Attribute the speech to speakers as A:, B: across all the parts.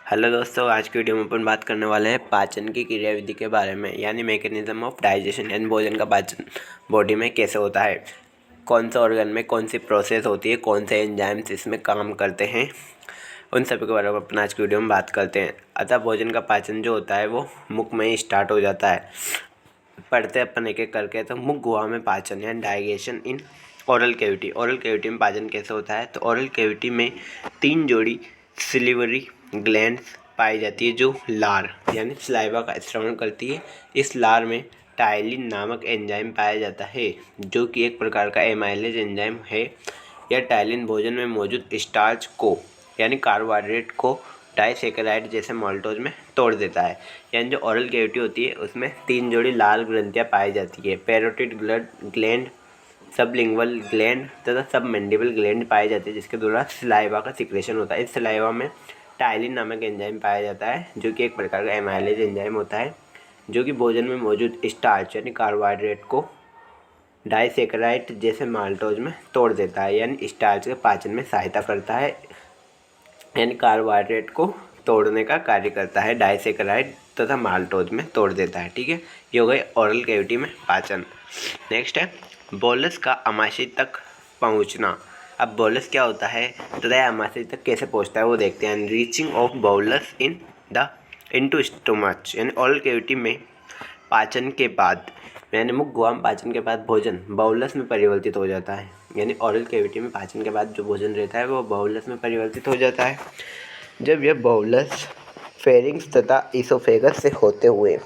A: Hello दोस्तों, आज की वीडियो में अपन बात करने वाले हैं पाचन की क्रियाविधि के बारे में, यानी मैकेनिज्म ऑफ डाइजेशन। यानी भोजन का पाचन बॉडी में कैसे होता है, कौन सा ऑर्गन में कौन सी प्रोसेस होती है, कौन से एंजाइम्स इसमें काम करते हैं, उन सभी के बारे में अपन आज की वीडियो में बात करते हैं। अतः भोजन का पाचन जो होता है वो मुख में ही स्टार्ट हो जाता है। पढ़ते अपन एक एक करके। तो मुख गुहा में पाचन यानी digestion in oral cavity. Oral cavity में पाचन कैसे होता है, तो ओरल कैविटी में 3 जोड़ी सिलिवरी ग्लैंड्स पाई जाती है जो लार यानी सलाइवा का स्रावन करती है। इस लार में टाइलिन नामक एंजाइम पाया जाता है जो कि एक प्रकार का एमाइलेज एंजाइम है। यह टाइलिन भोजन में मौजूद स्टार्च को यानी कार्बोहाइड्रेट को डाइसेकेराइड जैसे माल्टोज में तोड़ देता है। यानी जो ओरल कैविटी होती है उसमें 3 जोड़ी लाल ग्रंथियाँ पाई जाती है। पैरोटिड ग्लैंड, सबलिंगुअल ग्लैंड तथा सबमैंडिबल ग्लैंड पाई जाती है जिसके द्वारा सलाइवा का सिक्रेशन होता है। इस सलाइवा में टाइलिन नामक एंजाइम पाया जाता है जो कि एक प्रकार का एमाइलेज एंजाइम होता है जो कि भोजन में मौजूद स्टार्च यानी कार्बोहाइड्रेट को डाइसेकेराइड जैसे माल्टोज में तोड़ देता है। यानी स्टार्च के पाचन में सहायता करता है, यानी कार्बोहाइड्रेट को तोड़ने का कार्य करता है, डाइसेकेराइड तथा माल्टोज में तोड़ देता है। ठीक है, ये हो गई ओरल कैविटी में पाचन। नेक्स्ट है बोलस का आमाशय तक पहुंचना। अब बोलस क्या होता है तथा आमाशय तक कैसे पहुंचता है वो देखते हैं। Reaching of bolus in the into stomach. यानी ओरल कैविटी में पाचन के बाद यानी मुख गुहा में पाचन के बाद भोजन बाउलस में परिवर्तित हो जाता है। यानी ओरल कैविटी में पाचन के बाद जो भोजन रहता है वो बाउलस में परिवर्तित हो जाता है। जब यह बाउलस फेरिंग्स तथा इसोफेगस से होते हुए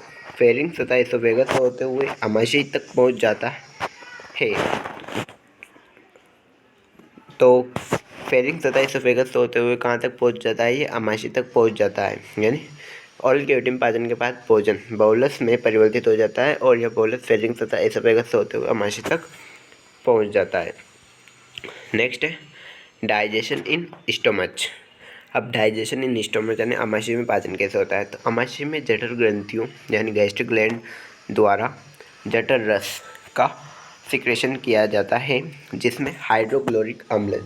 A: आमाशय तक पहुंच जाता है, तो फेरिंग्स तथा इसोफेगस से होते हुए कहाँ तक पहुंच जाता है, ये आमाशय तक पहुंच जाता है। यानी ओरल कैविटी में पाचन के बाद भोजन बाउलस में परिवर्तित हो जाता है और यह बाउलस फेरिंग्स तथा इसोफेगस से होते हुए आमाशय तक पहुंच जाता है। नेक्स्ट है डाइजेशन इन स्टोमच। अब डाइजेशन इन स्टोमच यानी आमाशय में पाचन कैसे होता है, तो आमाशय में जठर ग्रंथियों यानी गैस्ट्रिक ग्लैंड द्वारा जठर रस का सिक्रेशन किया जाता है जिसमें हाइड्रोक्लोरिक अम्ल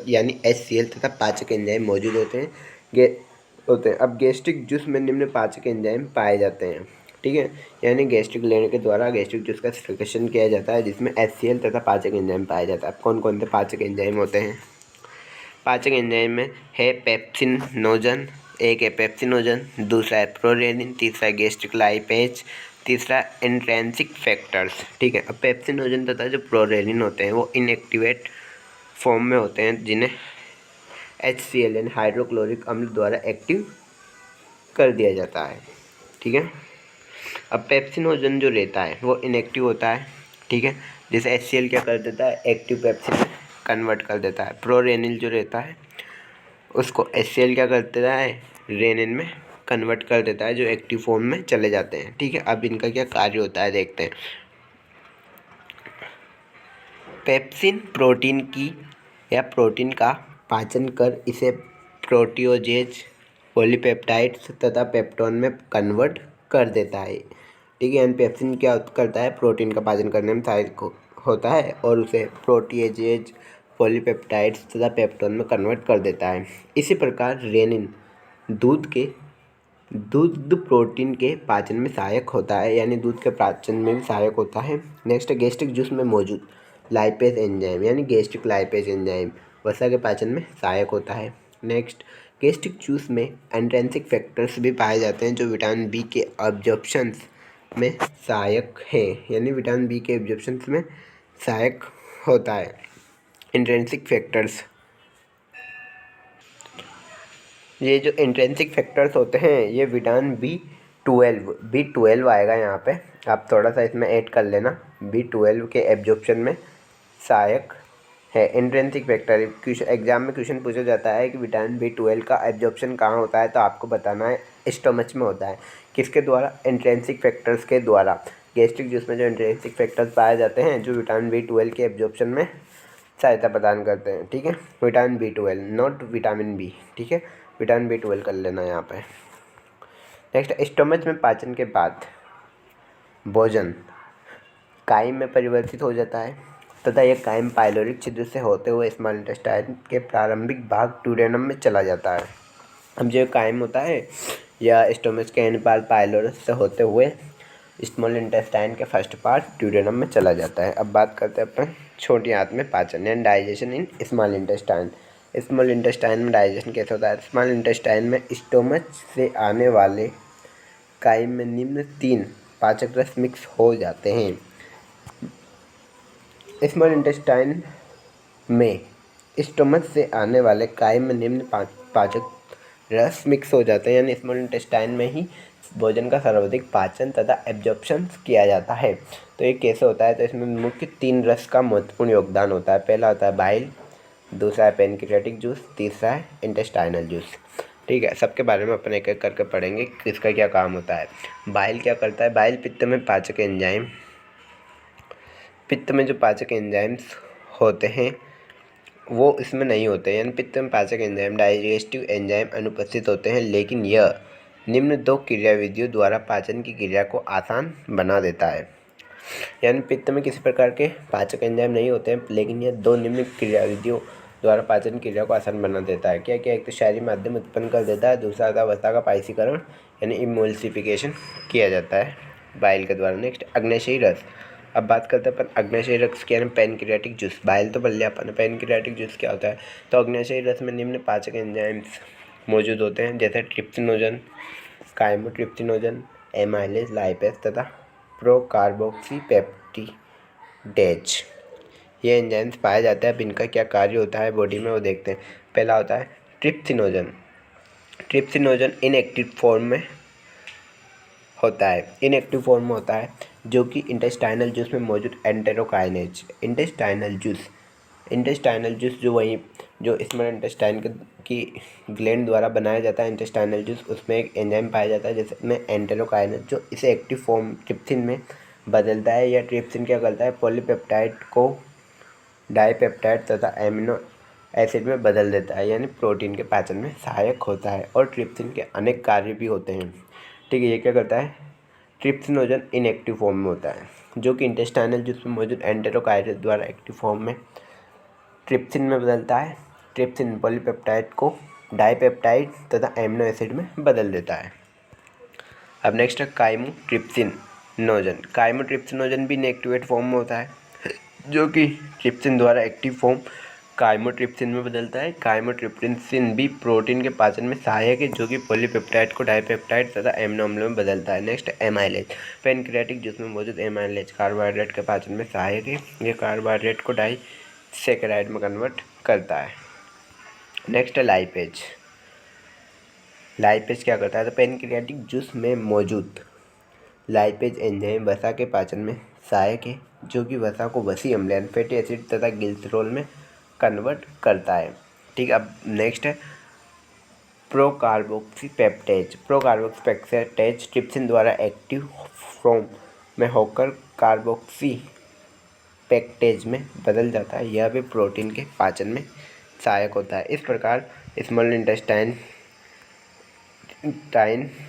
A: यानी HCl तथा पाचक एंजाइम मौजूद होते हैं। अब गैस्ट्रिक जूस में निम्न पाचक एंजाइम पाए जाते हैं। ठीक है, यानी गैस्ट्रिक ग्लैंड के द्वारा गैस्ट्रिक जूस का सिक्रेशन किया जाता है जिसमें HCl तथा पाचक एंजाइम पाया जाता है। अब कौन कौन से पाचक एंजाइम होते हैं, पाचक एंजाइम में है पेप्सिनोजन, एक है पेप्सिनोजन, दूसरा है प्रोरेनिन, तीसरा है गैस्ट्रिक लाइपेज, तीसरा इंट्रिंसिक फैक्टर्स। ठीक है, अब पेप्सिनोजन तथा जो प्रोरेनिन होते हैं वो इनएक्टिवेट फॉर्म में होते हैं जिन्हें HCl यानी हाइड्रोक्लोरिक अम्ल द्वारा एक्टिव कर दिया जाता है। ठीक है, अब पेप्सिनोजन जो रहता है वो इनएक्टिव होता है। ठीक है, जैसे HCl क्या कर देता है, एक्टिव पेप्सिन में कन्वर्ट कर देता है। प्रोरेनिल जो रहता है उसको HCl क्या कर देता है, रेनिन में कन्वर्ट कर देता है, जो एक्टिव फॉर्म में चले जाते हैं। ठीक है, अब इनका क्या कार्य होता है देखते हैं। पेप्सिन प्रोटीन का पाचन कर इसे प्रोटियोजेज, पॉलीपेप्टाइड्स तथा पेप्टोन में कन्वर्ट कर देता है। ठीक है, यानी पेप्सिन क्या करता है, प्रोटीन का पाचन करने में सहायक होता है और उसे प्रोटीजेज, पॉलीपेप्टाइड्स तथा पेप्टोन में कन्वर्ट कर देता है। इसी प्रकार रेनिन दूध प्रोटीन के पाचन में सहायक होता है, यानी दूध के पाचन में भी सहायक होता है। नेक्स्ट गैस्ट्रिक जूस में मौजूद लाइपेज एंजाइम यानी गैस्ट्रिक लाइपेज एंजाइम वसा के पाचन में सहायक होता है। नेक्स्ट गैस्ट्रिक जूस में इंट्रिंसिक फैक्टर्स भी पाए जाते हैं जो विटामिन बी के एब्जॉर्प्शंस में सहायक है, यानी विटामिन बी के एब्जॉर्प्शंस में सहायक होता है इंट्रिंसिक फैक्टर्स। ये जो इंट्रिंसिक फैक्टर्स होते हैं ये विटामिन B12 आएगा यहाँ पे, आप थोड़ा सा इसमें ऐड कर लेना। B12 के एब्जॉर्प्शन में सहायक है इंट्रिंसिक फैक्टर। एग्जाम में क्वेश्चन पूछा जाता है कि विटामिन B12 का एब्जॉर्प्शन कहाँ होता है, तो आपको बताना है स्टोमच में होता है। किसके द्वारा, इंट्रिंसिक फैक्टर्स के द्वारा। गैस्ट्रिक जूस में जो इंट्रिंसिक फैक्टर्स पाए जाते हैं जो विटामिन B12 के एब्जॉर्प्शन में सहायता प्रदान करते हैं। ठीक है, vitamin B12 not vitamin B. ठीक है, विटामिन B12 कर लेना यहाँ पे। नेक्स्ट स्टोमच में पाचन के बाद भोजन काइम में परिवर्तित हो जाता है तथा यह काइम पाइलोरिक छिद्र से होते हुए स्मॉल इंटेस्टाइन के प्रारंभिक भाग ट्यूडेनम में चला जाता है। अब जो कायम होता है या स्टोमच के एंड पार्ट पाइलोरस से होते हुए स्मॉल इंटेस्टाइन के फर्स्ट पार्ट ड्यूडेनम में चला जाता है। अब बात करते हैं अपन छोटी आंत में पाचन and digestion in small intestine. Small intestine में डाइजेशन कैसे होता है? स्मॉल इंटेस्टाइन में स्टोमच से आने वाले काइम में निम्न 3 पाचक रस मिक्स हो जाते हैं। स्मॉल इंटेस्टाइन में स्टोमच से आने वाले काइम में निम्न पाचक रस मिक्स हो जाते हैं, यानी स्मॉल इंटेस्टाइन में ही भोजन का सर्वाधिक पाचन तथा एब्जॉर्प्शन किया जाता है। तो ये कैसे होता है? तो इसमें मुख्य 3 रस का महत्वपूर्ण योगदान होता है। पहला होता है बाइल, दूसरा है पेनक्रियाटिक जूस, तीसरा है इंटेस्टाइनल जूस। ठीक है, सबके बारे में अपन एक एक करके पढ़ेंगे किसका क्या काम होता है। बाइल क्या करता है? बाइल पित्त में पाचक एंजाइम, पित्त में जो पाचक एंजाइम्स होते हैं वो इसमें नहीं होते, यानी पित्त में पाचक एंजाइम डाइजेस्टिव एंजाइम अनुपस्थित होते हैं, लेकिन यह निम्न 2 क्रियाविधियों द्वारा पाचन की क्रिया को आसान बना देता है। यानी पित्त में किसी प्रकार के पाचक एंजाइम नहीं होते हैं, लेकिन यह 2 निम्न क्रियाविधियों द्वारा पाचन क्रिया को आसान बना देता है। क्या क्या? एक तो क्षारीय माध्यम उत्पन्न कर देता है, दूसरा होता है वसा का पाइसीकरण यानी इमोल्सिफिकेशन किया जाता है बाइल के द्वारा। नेक्स्ट अग्न्याशयी रस। अब बात करते हैं अपन अग्न्याशयी रस के, यानी पैनक्रियाटिक जूस। बाइल तो पढ़ लिया अपन, पैनक्रियाटिक जूस क्या होता है? तो अग्न्याशयी रस में निम्न पाचक एंजाइम्स मौजूद होते हैं, जैसे ट्रिप्सिनोजन, काइमोट्रिप्सिनोजन, एमाइलेज, लाइपेज तथा प्रोकार्बोक्सीपेप्टिडेज। ये एंजाइम्स पाए जाते हैं। अब इनका क्या कार्य होता है बॉडी में वो देखते हैं। पहला होता है ट्रिप्सिनोजन। ट्रिप्सिनोजन इनएक्टिव फॉर्म में होता है, इनएक्टिव फॉर्म में होता है, जो कि इंटेस्टाइनल जूस में मौजूद एंटेरोकाइनेज। इंटेस्टाइनल जूस जो वहीं जो स्मॉल इंटेस्टाइन की ग्लैंड द्वारा बनाया जाता है इंटेस्टाइनल जूस, उसमें एक एंजाइम पाया जाता है जिसमें एंटेरोकाइनेज, जो इसे एक्टिव फॉर्म ट्रिप्सिन में बदलता है। या ट्रिप्सिन क्या करता है? पॉलीपेप्टाइड को डाइपेप्टाइड तथा एमिनो एसिड में बदल देता है, यानी प्रोटीन के पाचन में सहायक होता है। और ट्रिप्सिन के अनेक कार्य भी होते हैं। ठीक है, ये क्या करता है? ट्रिप्सिनोजन इनएक्टिव फॉर्म में होता है, जो कि इंटेस्टाइनल जूस में मौजूद एंटेरोकाइनेज द्वारा एक्टिव फॉर्म में ट्रिप्सिन में बदलता है। ट्रिप्सिन पॉलीपेप्टाइड को डाइपेप्टाइड तथा एमिनो एसिड में बदल देता है। अब नेक्स्ट है काइमोट्रिप्सिनोजन। काइमोट्रिप्सिनोजन भी इनएक्टिवेट फॉर्म में होता है, जो कि ट्रिप्सिन द्वारा एक्टिव फॉर्म काइमोट्रिप्सिन में बदलता है। काइमोट्रिप्सिन भी प्रोटीन के पाचन में सहायक है, जो कि पॉलीपेप्टाइड को डाइपेप्टाइड तथा एमिनो अम्ल में बदलता है। Next amylase. पैनक्रियाटिक जूस में मौजूद एमाइलेज कार्बोहाइड्रेट के पाचन में सहायक है। ये कार्बोहाइड्रेट को डाइसैकेराइड में कन्वर्ट करता है। नेक्स्ट है लाइपेज। लाइपेज क्या करता है? तो पैनक्रियाटिक जूस में मौजूद लाइपेज एंजाइम वसा के पाचन में सहायक है, जो कि वसा को वसी अम्ल यानी फैटी एसिड तथा ग्लिसरॉल में कन्वर्ट करता है। ठीक, अब नेक्स्ट है प्रोकार्बोक्सीपेप्टेज। प्रोकार्बोक्सीपेप्टेज ट्रिप्सिन द्वारा एक्टिव फॉर्म में होकर कार्बोक्सीपेक्टेज में बदल जाता है। यह भी प्रोटीन के पाचन में सहायक होता है। इस प्रकार स्मॉल इंटेस्टाइन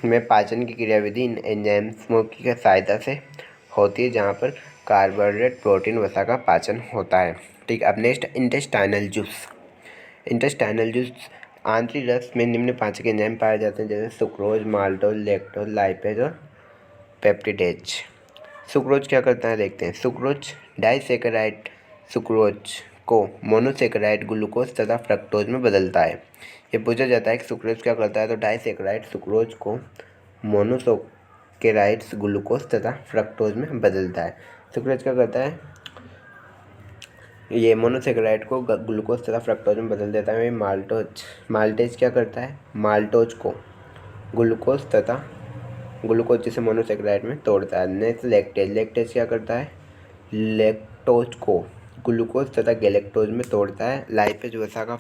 A: में पाचन की क्रियाविधि इन एंजाइम्स की सहायता से होती है, जहाँ पर कार्बोहाइड्रेट प्रोटीन वसा का पाचन होता है। ठीक, अब next intestinal juice. Intestinal juice आंतरिक रस में निम्न पाचक एंजाइम पाए जाते हैं, जैसे सुक्रोज, माल्टोज, लैक्टोज, लाइपेज और पेप्टिडेज। सुक्रोज क्या करता है देखते हैं। सुक्रोज डाइसैकेराइड सुक्रोज को मोनोसैकेराइड ग्लूकोज तथा फ्रक्टोज में बदलता है। ये पूछा जाता है कि सुक्रोज क्या करता है, तो डाइसैकेराइड सुक्रोज को मोनोसैकेराइड्स ग्लूकोज तथा फ्रक्टोज में बदलता है। सुक्रोज क्या करता है? ये मोनोसैकेराइड को ग्लूकोज तथा फ्रक्टोज में बदल देता है। माल्टेज क्या करता है? माल्टोज को ग्लूकोज तथा ग्लूकोज जिसे मोनोसैकेराइड में तोड़ता है। नेक्स्ट लैक्टेज क्या करता है? लैक्टोज को ग्लूकोज तथा गैलेक्टोज में तोड़ता है। लाइपेज वसा का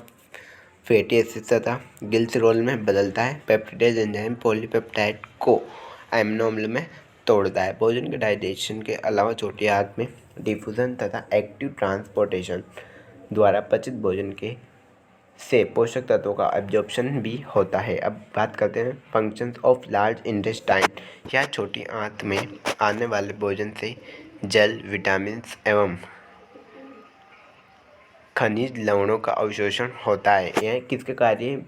A: फैटी एसिड तथा ग्लिसरॉल में बदलता है। पेप्टिडेज एंजाइम पॉलीपेप्टाइड को एमिनो अम्ल में तोड़ता है। भोजन के डाइजेशन के अलावा छोटी आंत में डिफ्यूजन तथा एक्टिव ट्रांसपोर्टेशन द्वारा पचित भोजन के से पोषक तत्वों का एब्जॉर्प्शन भी होता है। अब बात करते हैं फंक्शंस ऑफ लार्ज इंटेस्टाइन, या छोटी आंत में आने वाले भोजन से जल, विटामिन्स एवं खनिज लवणों का अवशोषण होता है। यह किसके कार्य?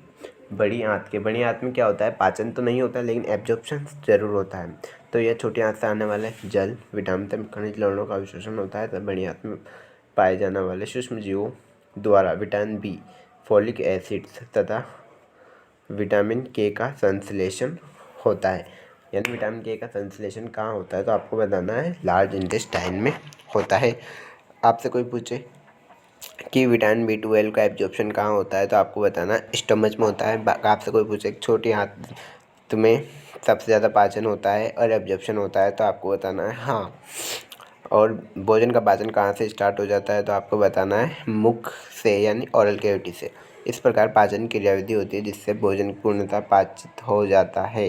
A: बड़ी आंत में क्या होता है, पाचन तो नहीं होता है लेकिन एब्जॉर्प्शन ज़रूर होता है। तो यह छोटी आंत से आने वाले जल, विटामिन तथा खनिज लवणों का अवशोषण होता है। तब बड़ी आंत में पाए जाने वाले सूक्ष्म जीवों द्वारा विटामिन बी, फोलिक एसिड्स तथा विटामिन के का संश्लेषण होता है। यानी विटामिन के का संश्लेषण कहाँ होता है, तो आपको बताना है लार्ज इंटेस्टाइन में होता है। आपसे कोई पूछे कि विटामिन B12 का एब्जॉर्प्शन कहाँ होता है, तो आपको बताना स्टमच में होता है। आपसे कोई पूछे छोटी आंत में सबसे ज़्यादा पाचन होता है और एब्जॉर्प्शन होता है, तो आपको बताना है हाँ। और भोजन का पाचन कहाँ से स्टार्ट हो जाता है, तो आपको बताना है मुख से यानी ओरल कैविटी से। इस प्रकार पाचन क्रियाविधि होती है जिससे भोजन पूर्णतः पाचित हो जाता है।